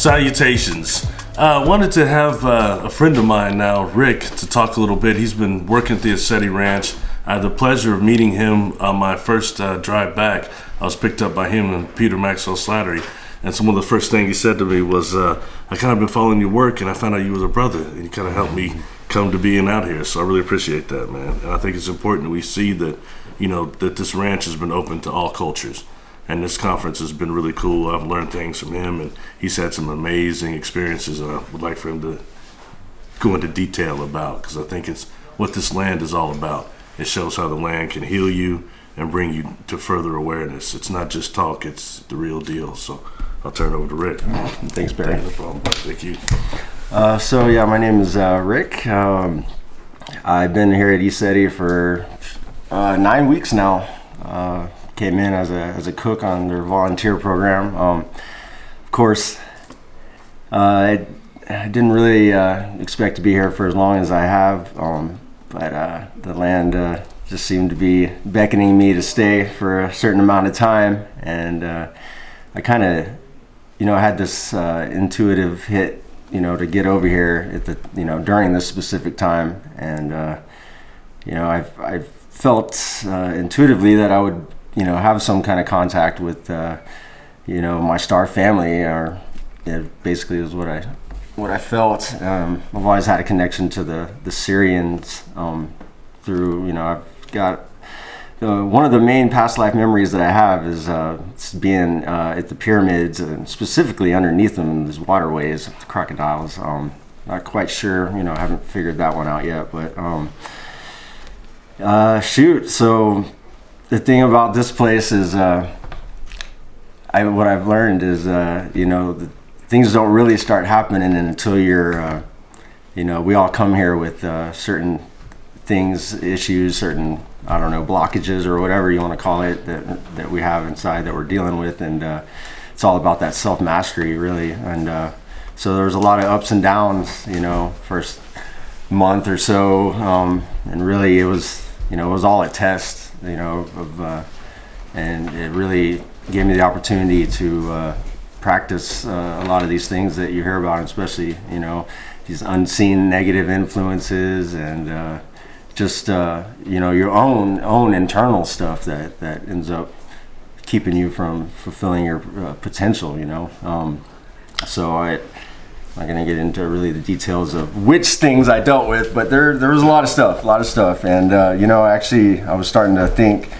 Salutations. Wanted to have a friend of mine now, Rick, to talk a little bit. He's been working at the ECETI Ranch. I had the pleasure of meeting him on my first drive back. I was picked up by him and Peter Maxwell Slattery. And some of the first thing he said to me was, I kind of been following your work and I found out you was a brother. And you kind of helped me come to being out here. So I really appreciate that, man. And I think it's important that we see that, that this ranch has been open to all cultures. And this conference has been really cool. I've learned things from him, and he's had some amazing experiences, and I would like for him to go into detail about, because I think it's what this land is all about. It shows how the land can heal you and bring you to further awareness. It's not just talk, it's the real deal. So I'll turn it over to Rick. Thanks, Barry. No problem. Thank you. My name is Rick. I've been here at ECETI for 9 weeks now. Came in as a cook on their volunteer program. Of course, I didn't really expect to be here for as long as I have, but the land just seemed to be beckoning me to stay for a certain amount of time, and I kind of, had this intuitive hit, to get over here at the, during this specific time, and I've felt intuitively that I would have some kind of contact with, my star family, or basically is what I felt. I've always had a connection to the Syrians through, I've got one of the main past life memories that I have is being at the pyramids, and specifically underneath them, these waterways, the crocodiles. Not quite sure, I haven't figured that one out yet, but so the thing about this place is, what I've learned is, things don't really start happening until you're, we all come here with certain things, issues, certain, blockages or whatever you want to call it, that we have inside that we're dealing with, and it's all about that self-mastery, really. And so there's a lot of ups and downs, first month or so, and really it was all a test. And it really gave me the opportunity to practice a lot of these things that you hear about, especially these unseen negative influences, and just your own internal stuff that ends up keeping you from fulfilling your potential. So I'm not going to get into really the details of which things I dealt with, but there was a lot of stuff. And, actually I was starting to think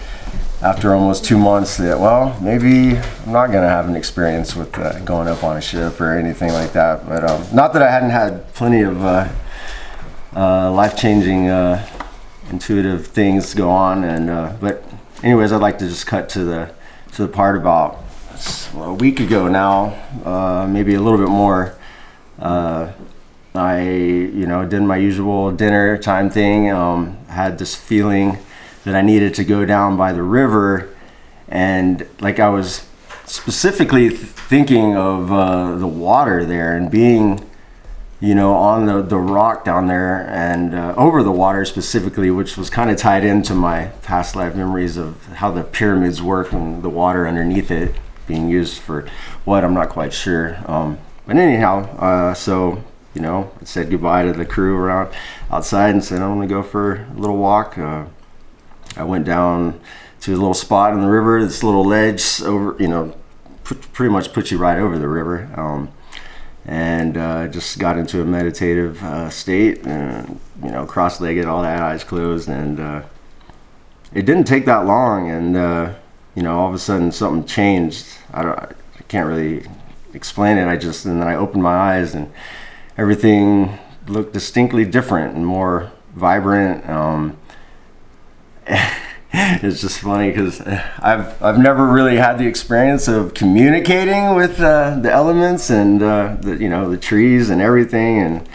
after almost 2 months that, well, maybe I'm not going to have an experience with going up on a ship or anything like that. But not that I hadn't had plenty of life-changing intuitive things go on. And but anyways, I'd like to just cut to the part about a week ago now, maybe a little bit more. I did my usual dinner time thing. Had this feeling that I needed to go down by the river, and like I was specifically thinking of the water there, and being on the rock down there, and over the water specifically, which was kind of tied into my past life memories of how the pyramids work and the water underneath it being used for what, I'm not quite sure. But anyhow, I said goodbye to the crew around outside and said I'm going to go for a little walk. I went down to a little spot in the river, this little ledge over, pretty much puts you right over the river. And just got into a meditative state, and, cross-legged, all that, eyes closed. And it didn't take that long, and, all of a sudden something changed. I can't really explain it. And then I opened my eyes, and everything looked distinctly different and more vibrant. It's just funny because I've never really had the experience of communicating with the elements and the trees and everything, and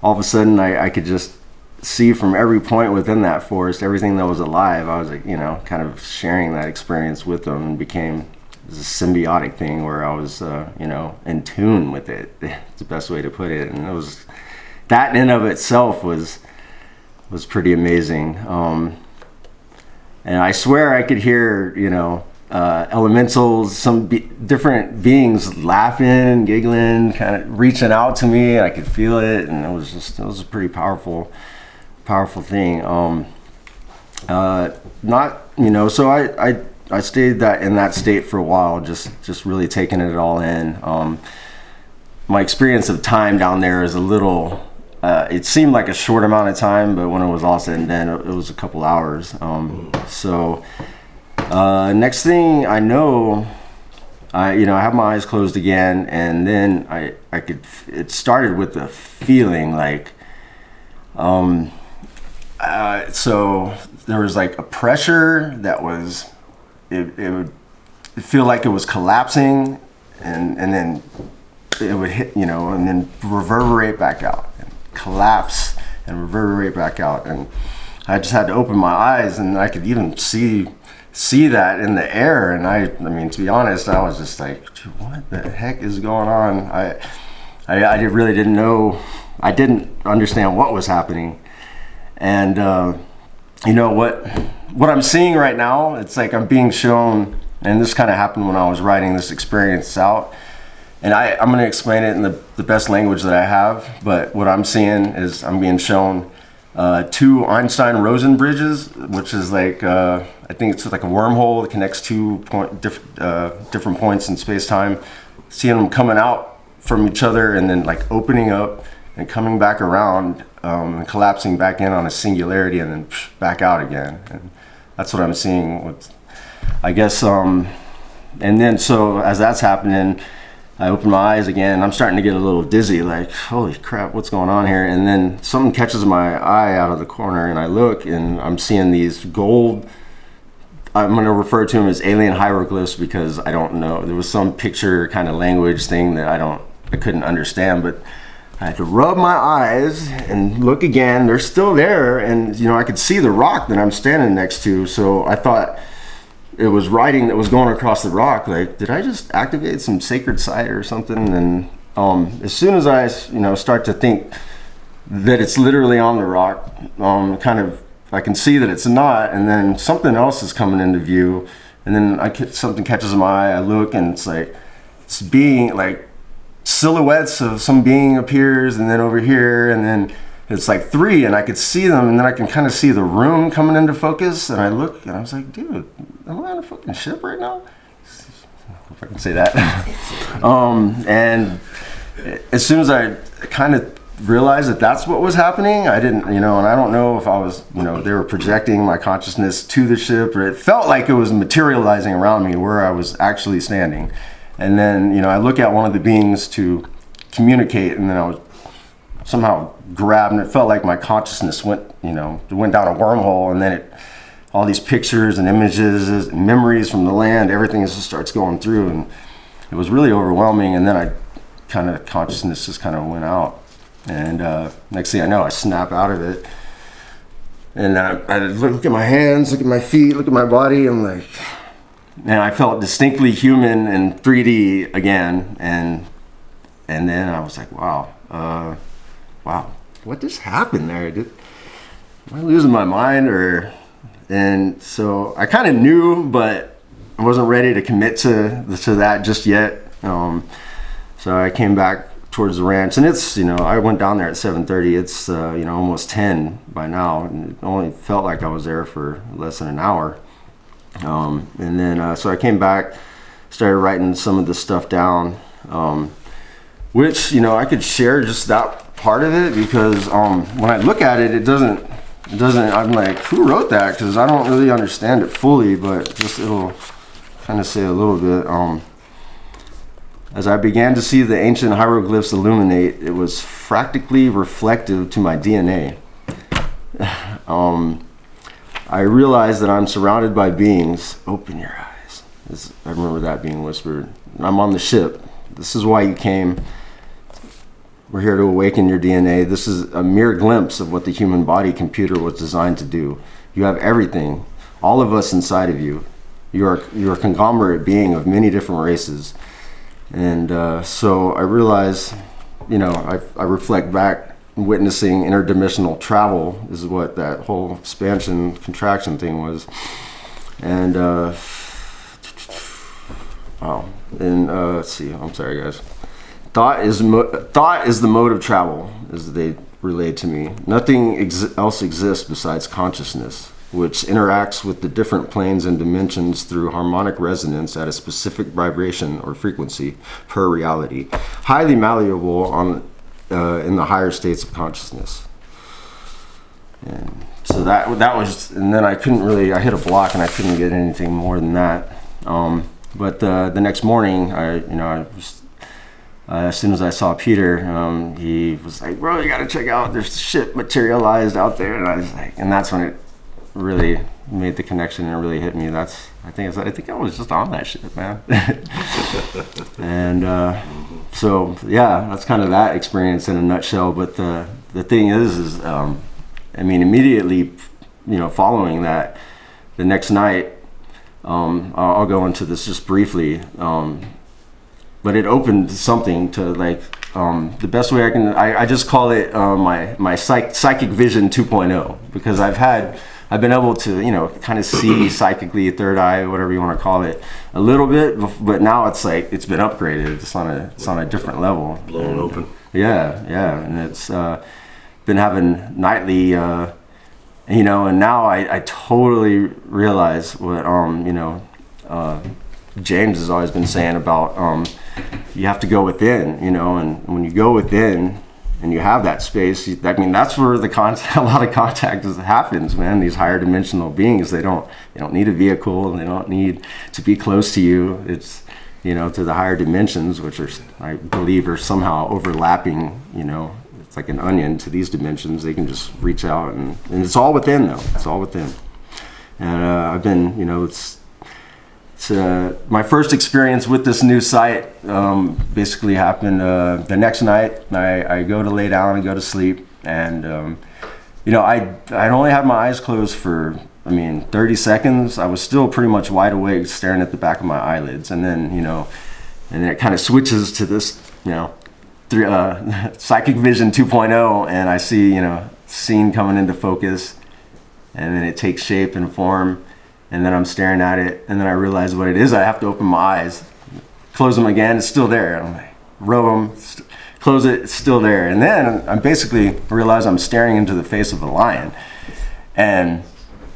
all of a sudden I could just see from every point within that forest everything that was alive. I was kind of sharing that experience with them, and became this symbiotic thing where I was in tune with it. It's the best way to put it. And it was that in and of itself was pretty amazing. And I swear I could hear elementals, different beings laughing, giggling, kind of reaching out to me. I could feel it, and it was a pretty powerful thing. Not, so I stayed in that state for a while, just really taking it all in. My experience of time down there is a little, it seemed like a short amount of time, but when it was all said and done, it was a couple hours. Next thing I know, I have my eyes closed again, and then it started with a feeling like, so there was like a pressure that was, it would feel like it was collapsing, and then it would hit, and then reverberate back out, and collapse and reverberate back out. And I just had to open my eyes, and I could even see that in the air. And I mean, to be honest, I was just like, what the heck is going on? I really didn't know. I didn't understand what was happening. And what I'm seeing right now, it's like I'm being shown, and this kind of happened when I was writing this experience out. And I'm going to explain it in the best language that I have. But what I'm seeing is I'm being shown 2 Einstein-Rosen bridges, which is like, I think it's like a wormhole that connects 2 different points in space-time. Seeing them coming out from each other and then like opening up and coming back around, and collapsing back in on a singularity and then back out again. And that's what I'm seeing with, I guess, and then so as that's happening, I open my eyes again. I'm starting to get a little dizzy, like, holy crap, what's going on here? And then something catches my eye out of the corner, and I look, and I'm seeing these gold, I'm going to refer to them as alien hieroglyphs, because I don't know. There was some picture kind of language thing that I couldn't understand, but I had to rub my eyes and look again. They're still there, and I could see the rock that I'm standing next to. So I thought it was writing that was going across the rock. Like, did I just activate some sacred site or something? And as soon as I start to think that it's literally on the rock, I can see that it's not, and then something else is coming into view, and then something catches my eye. I look, and it's like it's being like silhouettes of some being appears, and then over here, and then it's like 3, and I could see them, and then I can kind of see the room coming into focus, and I look, and I was like, dude, am I on a fucking ship right now? If I can say that. And as soon as I kind of realized that that's what was happening, I didn't, and I don't know if I was, they were projecting my consciousness to the ship, or it felt like it was materializing around me where I was actually standing. And then, I look at one of the beings to communicate, and then I was somehow grabbed, and it felt like my consciousness went down a wormhole, and then all these pictures and images and memories from the land, everything just starts going through, and it was really overwhelming. And then consciousness just kind of went out, and next thing I know, I snap out of it, and I look at my hands, look at my feet, look at my body, I'm like, and I felt distinctly human in 3D again, and then I was like, wow, what just happened there? Am I losing my mind? And so I kind of knew, but I wasn't ready to commit to that just yet. So I came back towards the ranch, and it's, I went down there at 7:30. It's almost 10 by now, and it only felt like I was there for less than an hour. And then so I came back, started writing some of the stuff down, which I could share just that part of it, because when I look at it, it doesn't. I'm like, who wrote that? Because I don't really understand it fully, but just it'll kind of say a little bit. As I began to see the ancient hieroglyphs illuminate, it was practically reflective to my DNA. I realized that I'm surrounded by beings. Open your eyes. I remember that being whispered. I'm on the ship. This is why you came. We're here to awaken your DNA. This is a mere glimpse of what the human body computer was designed to do. You have everything, all of us inside of you. You're a conglomerate being of many different races. And so I realize, I reflect back, witnessing interdimensional travel is what that whole expansion contraction thing was. And Wow. And let's see. I'm sorry, guys. Thought is the mode of travel, as they relayed to me. Nothing else exists besides consciousness, which interacts with the different planes and dimensions through harmonic resonance at a specific vibration or frequency per reality, highly malleable in the higher states of consciousness. And so that was, and then I hit a block and I couldn't get anything more than that. But the next morning, as soon as I saw Peter, he was like, "Bro, you gotta check out. There's shit materialized out there." And I was like, and that's when it really made the connection and it really hit me. I think I was just on that shit, man. And so yeah, that's kind of that experience in a nutshell. But the thing is immediately, following that, the next night, I'll go into this just briefly. But it opened something to the best way I just call it my psychic vision 2.0, because I've been able to kind of see psychically, third eye, whatever you want to call it, a little bit, but now it's like it's been upgraded. It's on a different level. Blown open. Yeah, and it's been having nightly, and now I totally realize what James has always been saying about you have to go within, and when you go within and you have that space, that's where a lot of contact happens, man. These higher dimensional beings, they don't need a vehicle, and they don't need to be close to you. It's to the higher dimensions, which I believe are somehow overlapping. It's like an onion to these dimensions. They can just reach out, and it's all within, though. It's all within. And I've been, it's my first experience with this new site basically happened the next night. I go to lay down and go to sleep, and I'd only had my eyes closed for 30 seconds. I was still pretty much wide awake, staring at the back of my eyelids, and then it kind of switches to this psychic vision 2.0, and I see scene coming into focus, and then it takes shape and form. And then I'm staring at it, and then I realize what it is. I have to open my eyes, close them again, it's still there. I'm like, rub them, close it, it's still there. And then I basically realize I'm staring into the face of a lion. And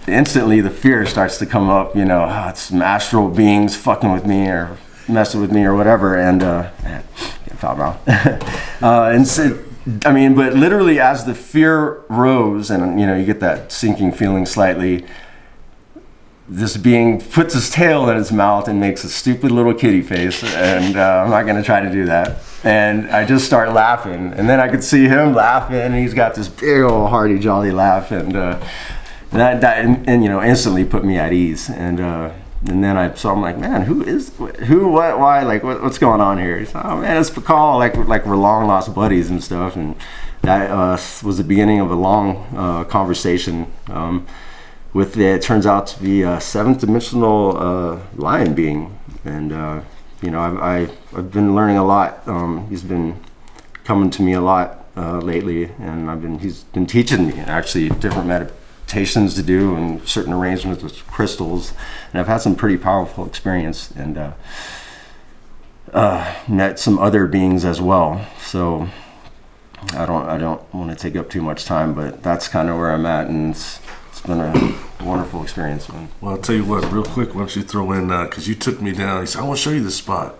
instantly the fear starts to come up, it's some astral beings fucking with me or messing with me or whatever. And, man, get foul mouth. And so, but literally as the fear rose, and, you get that sinking feeling slightly, this being puts his tail in his mouth and makes a stupid little kitty face, and I'm not going to try to do that. And I just start laughing, and then I could see him laughing, and he's got this big old hearty jolly laugh, and that instantly put me at ease. And then I'm like, man, what, why, what's going on here? He's like, oh man, it's Pakal, like we're long lost buddies and stuff. And that was the beginning of a long conversation. With it turns out to be a seventh dimensional lion being, and I've been learning a lot. He's been coming to me a lot lately, and he's been teaching me actually different meditations to do and certain arrangements with crystals, and I've had some pretty powerful experience, and met some other beings as well. So I don't want to take up too much time, but that's kind of where I'm at, and it's been a wonderful experience, man. Well, I'll tell you what, real quick, why don't you throw in, because you took me down, he said, I want to show you this spot.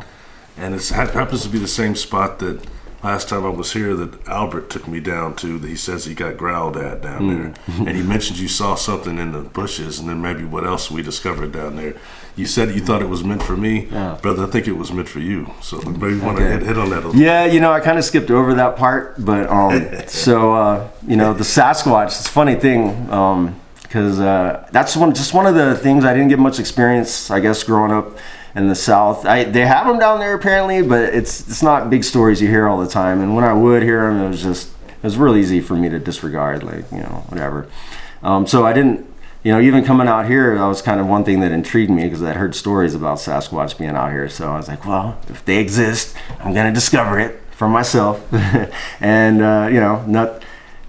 And it happens to be the same spot that last time I was here that Albert took me down to, that he says he got growled at down there. And he mentioned you saw something in the bushes, and then maybe what else we discovered down there. You said you thought it was meant for me. Yeah. Brother, I think it was meant for you. So maybe you want to hit on that a little. Yeah, I kind of skipped over that part. But, the Sasquatch, it's a funny thing, because that's one of the things I didn't get much experience, I guess, growing up in the South. They have them down there apparently, but it's not big stories you hear all the time. And when I would hear them, it was real easy for me to disregard, whatever. So I didn't, even coming out here, that was kind of one thing that intrigued me, because I'd heard stories about Sasquatch being out here. So I was like, well, if they exist, I'm gonna discover it for myself. And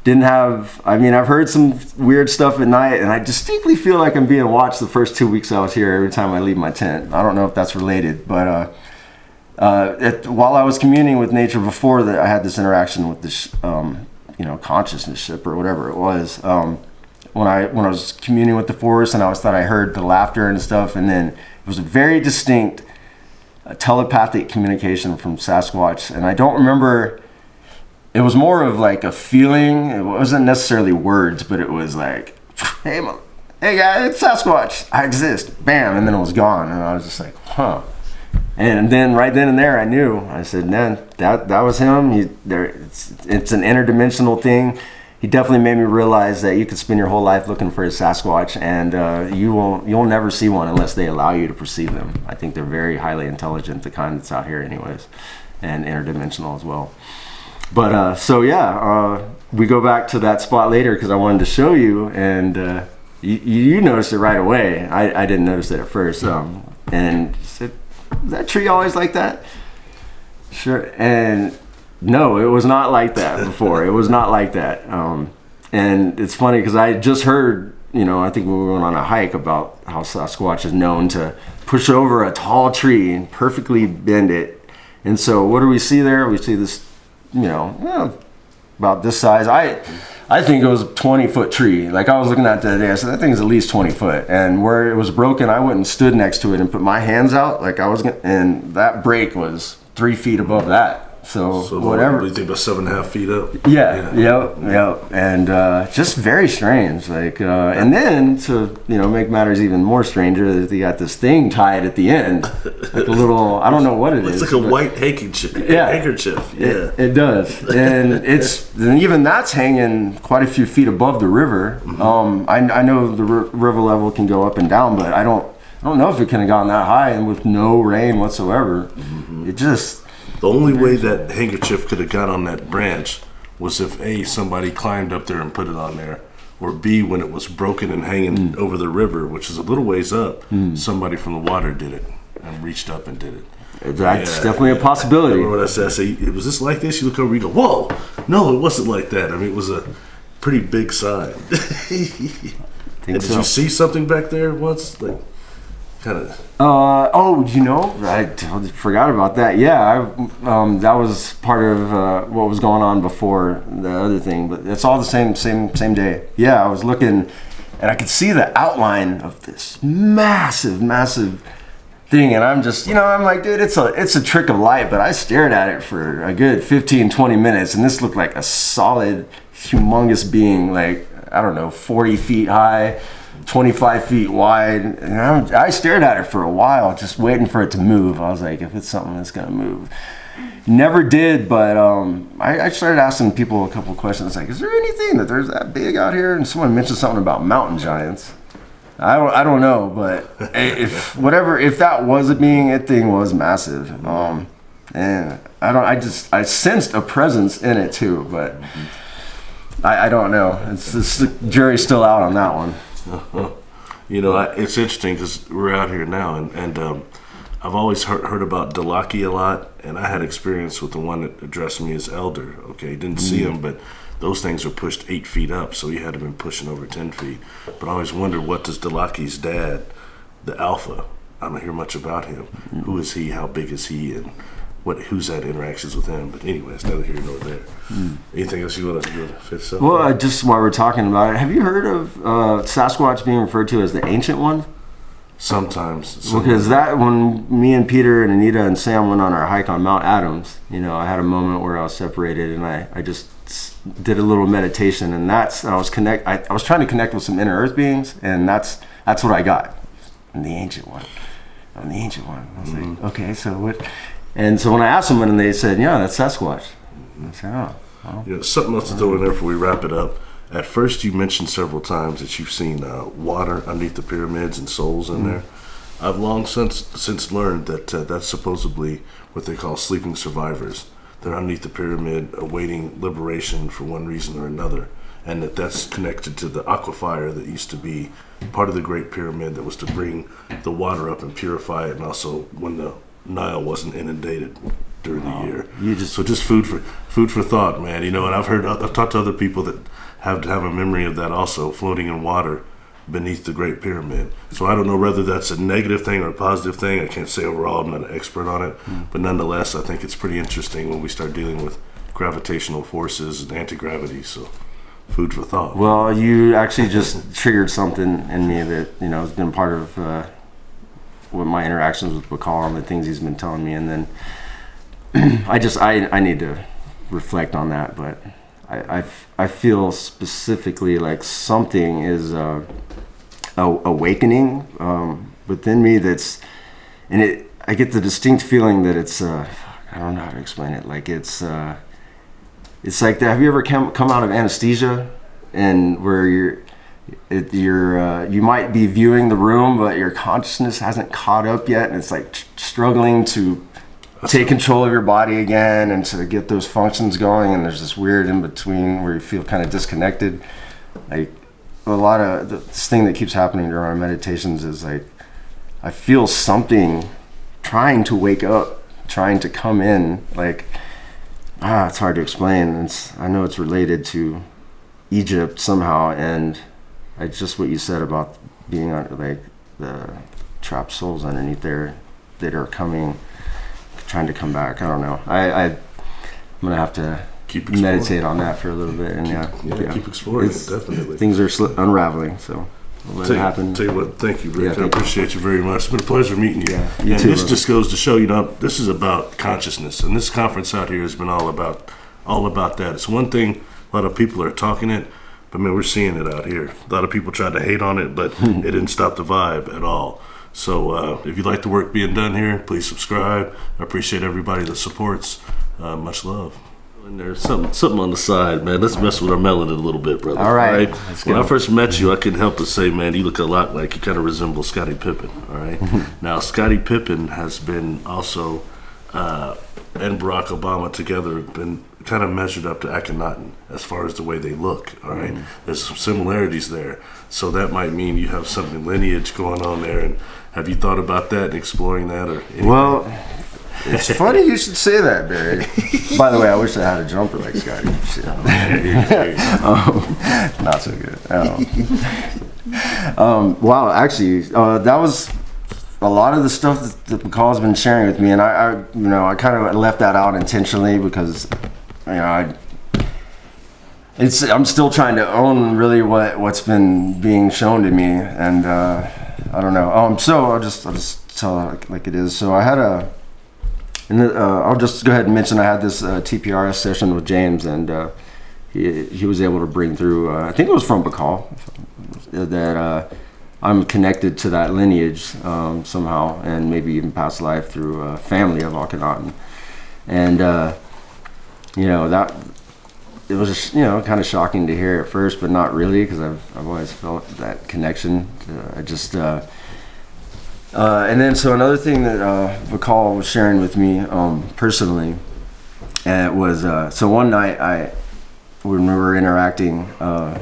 Didn't have, I mean, I've heard some weird stuff at night, and I distinctly feel like I'm being watched the first 2 weeks I was here every time I leave my tent. I don't know if that's related, but while I was communing with nature before that, I had this interaction with this, consciousness ship or whatever it was. When I was communing with the forest, and I thought I heard the laughter and stuff, and then it was a very distinct telepathic communication from Sasquatch, and I don't remember. It was more of like a feeling. It wasn't necessarily words, but it was like, hey guys, it's Sasquatch. I exist. Bam, and then it was gone, and I was just like, huh. And then right then and there, I knew. I said, man, that was him. It's an interdimensional thing. He definitely made me realize that you could spend your whole life looking for a Sasquatch, and you'll never see one unless they allow you to perceive them. I think they're very highly intelligent, the kind that's out here, anyways, and interdimensional as well. But we go back to that spot later because I wanted to show you, and you noticed it right away. I didn't notice it at first. And you said, is that tree always like that? Sure. And no, it was not like that before. It was not like that. And it's funny because I just heard, I think when we went on a hike about how Sasquatch is known to push over a tall tree and perfectly bend it. And so what do we see there? We see this, about this size. I think it was a 20-foot tree. Like I was looking at that today, I said, that thing is at least 20 foot. And where it was broken, I went and stood next to it and put my hands out like I was and that break was 3 feet above that. So whatever. What do you think, about 7.5 feet up? Yeah. And just very strange. Like, and then to make matters even more stranger, they got this thing tied at the end, like a little. I don't know what it is. It's like a white handkerchief. Yeah, it does, and even that's hanging quite a few feet above the river. Mm-hmm. I know the river level can go up and down, but I don't know if it can have gone that high and with no rain whatsoever. Mm-hmm. It just. The only way that handkerchief could have got on that branch was if A, somebody climbed up there and put it on there, or B, when it was broken and hanging over the river, which is a little ways up, somebody from the water did it and reached up and did it. That's definitely a possibility. Remember what I said? Was this like this? You look over, you go, whoa! No, it wasn't like that. I mean, it was a pretty big sign. Did you see something back there once? Like, kind of. I totally forgot about that. Yeah, that was part of what was going on before the other thing. But it's all the same day. Yeah, I was looking, and I could see the outline of this massive thing, and I'm just, I'm like, dude, it's a trick of light. But I stared at it for a good 15-20 minutes, and this looked like a solid, humongous being, like, I don't know, 40 feet high. 25 feet wide, and I stared at it for a while, just waiting for it to move. I was like, if it's something that's gonna move. Never did, but I started asking people a couple questions, like, is there anything that there's that big out here? And someone mentioned something about mountain giants. I don't know, but if that was a being, that thing was massive. And I sensed a presence in it too, but I don't know. The jury's still out on that one. It's interesting because we're out here now, and I've always heard about Dalaki a lot, and I had experience with the one that addressed me as elder. Okay, didn't see him, but those things are pushed 8 feet up, so he had to been pushing over 10 feet. But I always wondered, what does Dalaki's dad, the Alpha, I don't hear much about him. Who is he? How big is he? And who's had interactions with him? But anyways, neither here nor there. Anything else you want to finish up? Well, just while we're talking about it, have you heard of Sasquatch being referred to as the Ancient One? Sometimes. Because that, when me and Peter and Anita and Sam went on our hike on Mount Adams, I had a moment where I was separated, and I just did a little meditation, and I was trying to connect with some inner Earth beings, and that's what I got. I'm the Ancient One. I was like, okay, so what? And so when I asked them, and they said, yeah, that's Sasquatch. I said, oh. Well. Something else to throw in there before we wrap it up. At first, you mentioned several times that you've seen water underneath the pyramids and souls in there. I've long since learned that that's supposedly what they call sleeping survivors. They're underneath the pyramid awaiting liberation for one reason or another. And that's connected to the aquifer that used to be part of the Great Pyramid that was to bring the water up and purify it, and also when the Nile wasn't inundated. during the year. So just food for thought, man. And I've talked to other people that have a memory of that also, floating in water beneath the Great Pyramid. So I don't know whether that's a negative thing or a positive thing. I can't say overall. I'm not an expert on it, but nonetheless, I think it's pretty interesting when we start dealing with gravitational forces and anti-gravity. So food for thought. Well, you actually just triggered something in me that has been part of what my interactions with Bacall and the things he's been telling me, and then I need to reflect on that, but I feel specifically like something is awakening within me I get the distinct feeling that it's I don't know how to explain it, like it's like that. Have you ever come out of anesthesia and where you might be viewing the room but your consciousness hasn't caught up yet, and it's like struggling to take control of your body again and to get those functions going, and there's this weird in between where you feel kind of disconnected. Like a lot of this thing that keeps happening during our meditations is like I feel something trying to wake up, trying to come in. Like it's hard to explain. I know it's related to Egypt somehow, and just what you said about being on like the trapped souls underneath there that are trying to come back. I don't know. I'm gonna have to meditate on that for a little bit, and keep exploring it. Definitely, things are unraveling. So we'll let it happen. Tell you what, thank you, Rick. I appreciate you very much. It's been a pleasure meeting you. Yeah, you too, this just goes to show, this is about consciousness, and this conference out here has been all about that. It's one thing a lot of people are talking it, but man, we're seeing it out here. A lot of people tried to hate on it, but it didn't stop the vibe at all. So if you like the work being done here, please subscribe. I appreciate everybody that supports. Much love. And there's something on the side, man. Let's mess with our melanin a little bit, brother. All right. When I first met you, I couldn't help but say, man, you look a lot like you kind of resemble Scottie Pippen. All right. Now, Scottie Pippen has been also, and Barack Obama together, been kind of measured up to Akhenaten as far as the way they look. All right. There's some similarities there. So that might mean you have something lineage going on there. And have you thought about that and exploring that or anything? Well, it's funny you should say that, Barry. By the way, I wish I had a jumper like Scotty. Not so good. Wow, actually, that was a lot of the stuff that McCall's been sharing with me, and I kind of left that out intentionally because, I'm still trying to own really what's been being shown to me, and I don't know. So I'll just tell it like it is. So I had I'll just go ahead and mention I had this TPRS session with James, and he was able to bring through, I think it was from Bacall, that I'm connected to that lineage somehow, and maybe even past life through a family of Akhenaten. And, that it was just, kind of shocking to hear at first, but not really, because I've always felt that connection. And then, so another thing that Bacall was sharing with me personally, and it was so one night when we were interacting, I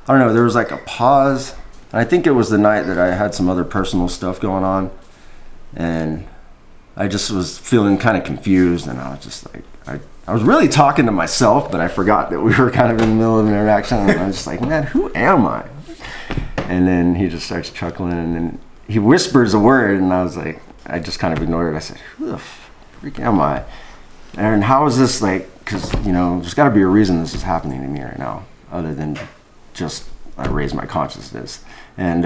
don't know, there was like a pause. I think it was the night that I had some other personal stuff going on, and I just was feeling kind of confused, and I was just like, I was really talking to myself, but I forgot that we were kind of in the middle of an interaction, and I was just like, man, who am I? And then he just starts chuckling, and then he whispers a word, and I was like, I just kind of ignored it. I said, who the freak am I? And how is this like, because, there's got to be a reason this is happening to me right now, other than just I raised my consciousness. And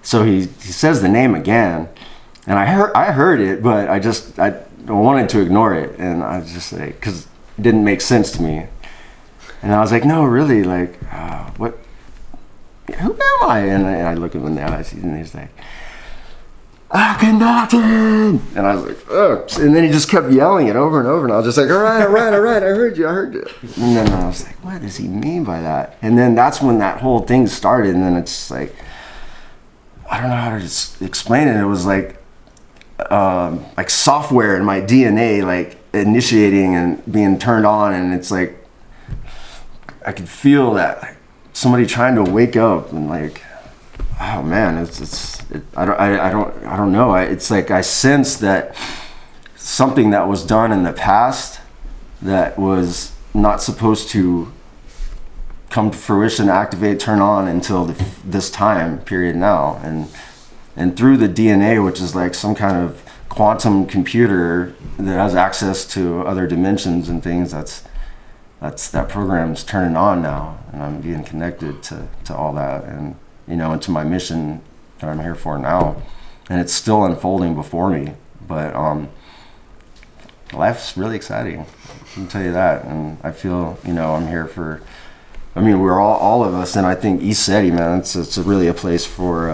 so he says the name again, and I heard it, but I wanted to ignore it, and I was just like, because it didn't make sense to me. And I was like, no, really, like, what? Who am I? And I look him in the eyes, and he's like, Akhenaten! And I was like, ugh. And then he just kept yelling it over and over, and I was just like, all right, I heard you. And then I was like, what does he mean by that? And then that's when that whole thing started, and then it's like, I don't know how to just explain it. It was like software in my DNA, like initiating and being turned on, and it's like, I could feel that, like, somebody trying to wake up, and like, oh man, I don't know. It's like I sense that something that was done in the past that was not supposed to come to fruition, activate, turn on until this time period now. And through the DNA, which is like some kind of quantum computer that has access to other dimensions and things, that program's turning on now, and I'm being connected to all that, and and to my mission that I'm here for now. And it's still unfolding before me, but life's really exciting, I can tell you that. And I feel I'm here for, we're all of us, and I think ECETI, man, it's really a place for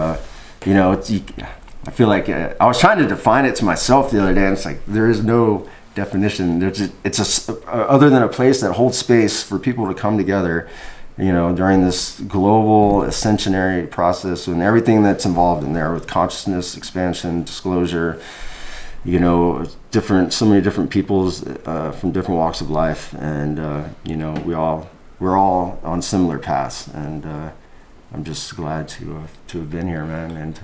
I feel like I was trying to define it to myself the other day, and it's like there is no definition. It's other than a place that holds space for people to come together, during this global ascensionary process and everything that's involved in there with consciousness expansion, disclosure, so many different peoples from different walks of life, and we're all on similar paths, and I'm just glad to have been here, man, and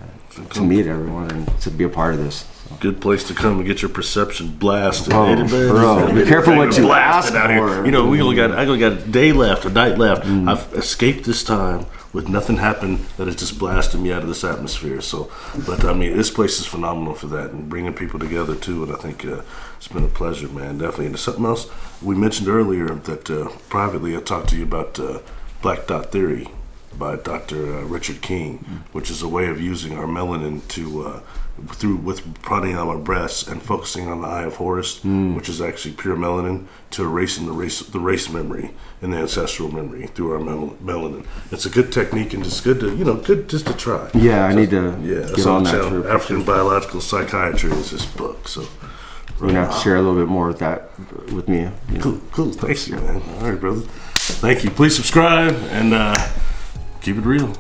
to meet everyone and to be a part of this. So. Good place to come and get your perception blasted. Oh, bro, be careful what you ask out for. Here. We only got a day left, a night left. I've escaped this time with nothing happened that has just blasted me out of this atmosphere. So, but this place is phenomenal for that, and bringing people together too. And I think it's been a pleasure, man. Definitely. And something else we mentioned earlier that privately I talked to you about Black Dot Theory by Dr. Richard King, which is a way of using our melanin to with pranayama breaths and focusing on the Eye of Horus, which is actually pure melanin, to erasing the race memory and the ancestral memory through our melanin. It's a good technique, and just good to try. Yeah, I need to get on that. African Biological Psychiatry is this book, so you're gonna have to share a little bit more with me. Cool. Thanks, man. All right, brother. Thank you. Please subscribe and keep it real.